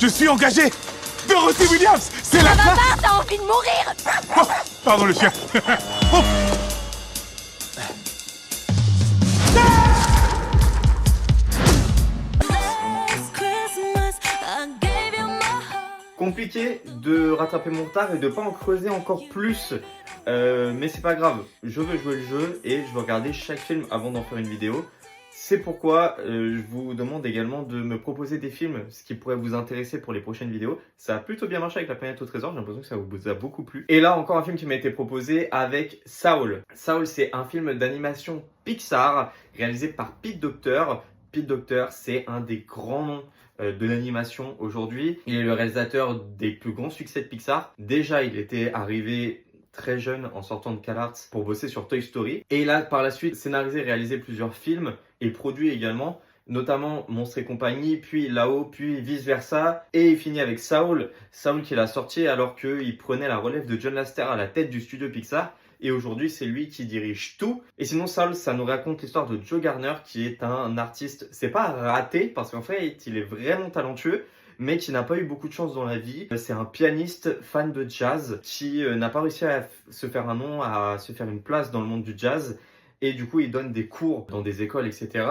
Je suis engagé. Dorothy Williams, c'est la Ça va fin. pas, t'as envie de mourir? Oh, pardon le chien. Oh. Compliqué de rattraper mon retard et de pas en creuser encore plus. Mais c'est pas grave, je veux jouer le jeu et je veux regarder chaque film avant d'en faire une vidéo. C'est pourquoi je vous demande également de me proposer des films, ce qui pourrait vous intéresser pour les prochaines vidéos. Ça a plutôt bien marché avec La Planète au Trésor, j'ai l'impression que ça vous a beaucoup plu. Et là, encore un film qui m'a été proposé avec Saul. Saul, c'est un film d'animation Pixar réalisé par Pete Docter. Pete Docter, c'est un des grands noms de l'animation aujourd'hui. Il est le réalisateur des plus grands succès de Pixar. Déjà, il était arrivé très jeune en sortant de CalArts pour bosser sur Toy Story. Et il a par la suite scénarisé et réalisé plusieurs films et produit également, notamment Monstres et compagnie, puis Là-haut, puis vice versa. Et il finit avec Saul. Saul qu'il a sorti alors qu'il prenait la relève de John Lasseter à la tête du studio Pixar. Et aujourd'hui, c'est lui qui dirige tout. Et sinon, Saul, ça nous raconte l'histoire de Joe Garner, qui est un artiste, c'est pas raté, parce qu'en fait, il est vraiment talentueux, mais qui n'a pas eu beaucoup de chance dans la vie. C'est un pianiste fan de jazz qui n'a pas réussi à se faire un nom, à se faire une place dans le monde du jazz. Et du coup, il donne des cours dans des écoles, etc.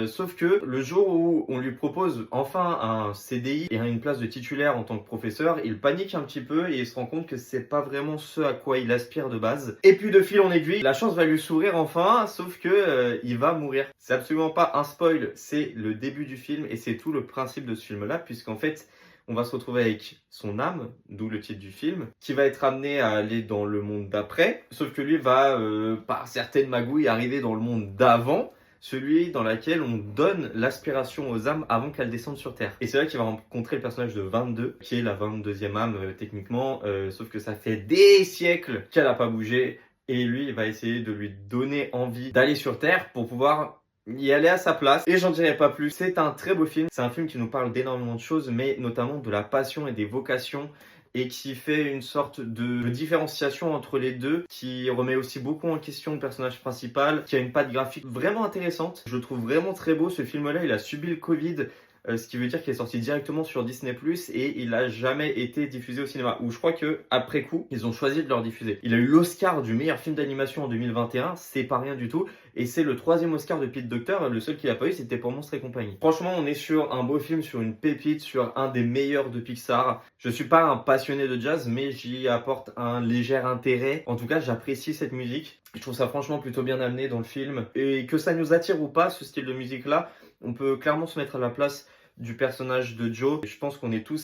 Sauf que le jour où on lui propose enfin un CDI et une place de titulaire en tant que professeur, il panique un petit peu et il se rend compte que c'est pas vraiment ce à quoi il aspire de base. Et puis de fil en aiguille, la chance va lui sourire enfin, sauf que il va mourir. C'est absolument pas un spoil, c'est le début du film et c'est tout le principe de ce film-là, puisqu'en fait, on va se retrouver avec son âme, d'où le titre du film, qui va être amené à aller dans le monde d'après, sauf que lui va, par certaines magouilles, arriver dans le monde d'avant, celui dans lequel on donne l'aspiration aux âmes avant qu'elles descendent sur Terre. Et c'est là qu'il va rencontrer le personnage de 22, qui est la 22e âme techniquement, sauf que ça fait des siècles qu'elle n'a pas bougé, et lui, il va essayer de lui donner envie d'aller sur Terre pour pouvoir y aller à sa place. Et j'en dirai pas plus. C'est un très beau film. C'est un film qui nous parle d'énormément de choses, mais notamment de la passion et des vocations, et qui fait une sorte de différenciation entre les deux, qui remet aussi beaucoup en question le personnage principal, qui a une patte graphique vraiment intéressante. Je le trouve vraiment très beau. Ce film-là, il a subi le Covid, ce qui veut dire qu'il est sorti directement sur Disney+, et il a jamais été diffusé au cinéma. Ou je crois que après coup, ils ont choisi de le rediffuser. Il a eu l'Oscar du meilleur film d'animation en 2021, c'est pas rien du tout. Et c'est le 3e Oscar de Pete Docter, le seul qu'il a pas eu, c'était pour Monstres et compagnie. Franchement, on est sur un beau film, sur une pépite, sur un des meilleurs de Pixar. Je suis pas un passionné de jazz, mais j'y apporte un léger intérêt. En tout cas, j'apprécie cette musique. Je trouve ça franchement plutôt bien amené dans le film. Et que ça nous attire ou pas, ce style de musique-là, on peut clairement se mettre à la place du personnage de Joe. Je pense qu'on est tous